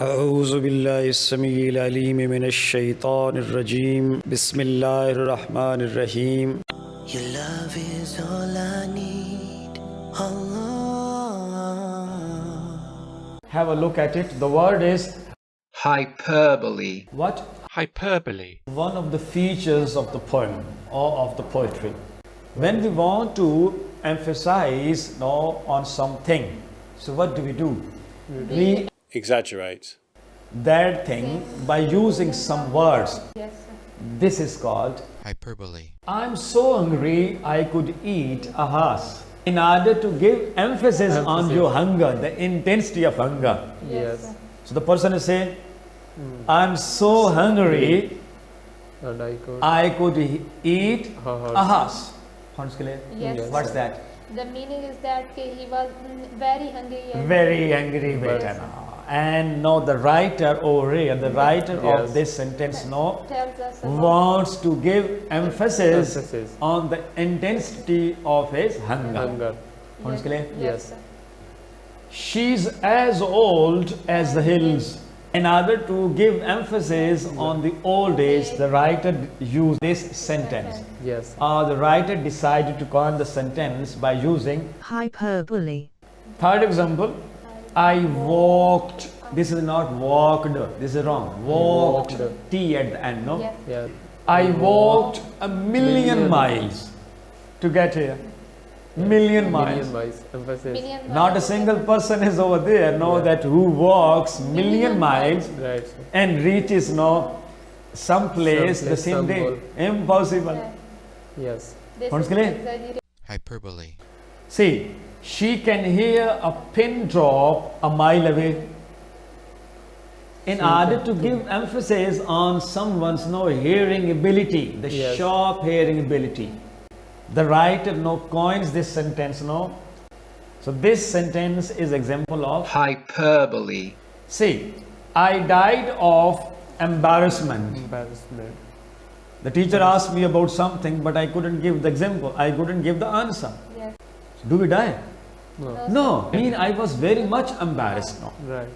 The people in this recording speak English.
أعوذ بالله السميع العليم من الشيطان الرجيم بسم الله الرحمن الرحيم. Your love is all I need, Allah. Have a look at it. The word is Hyperbole. what? Hyperbole. One of the features of the poem or of the poetry. When we want to emphasize on something, so what do? We Exaggerate. that thing by using some words. Yes, sir. This is called Hyperbole. I'm so hungry I could eat a horse. In order to give emphasis on your hunger, the intensity of hunger. Yes, sir. So the person is saying, I'm so hungry And I could eat a horse. Yes, What's sir. that? The meaning is that he was very hungry. And Very angry beta now. And no, the writer over here, the writer of Yes. this sentence tells us about wants to give emphasis Emphasis. on the intensity of his hunger. Hunger. Sounds clear? Yes. sir. She's as old as the hills. In order to give emphasis on the old age, the writer used this sentence. Yes. The writer decided to coin the sentence by using Hyperbole. third example. I walked. This is not walked. This is wrong. Walked. Walked. T at the end. No. Yeah. Yeah. I walked a million miles to get here. Million miles. Million miles. Emphasis. Million Not a miles. single person is over there. Know Yeah. that who walks million miles Right. and reaches some place the Someplace, same some day. goal. Impossible. Yes. This Sounds is clear? exaggeration. Hyperbole. See, she can hear a pin drop a mile away. In order to give emphasis on someone's hearing ability, the Yes. sharp hearing ability, the writer coins this sentence. So this sentence is example of Hyperbole. see, I died of embarrassment. Embarrassment. The teacher asked me about something, but I couldn't give the example. I couldn't give the answer. Yes. Do we die? No. No. I mean, I was very much embarrassed. Right.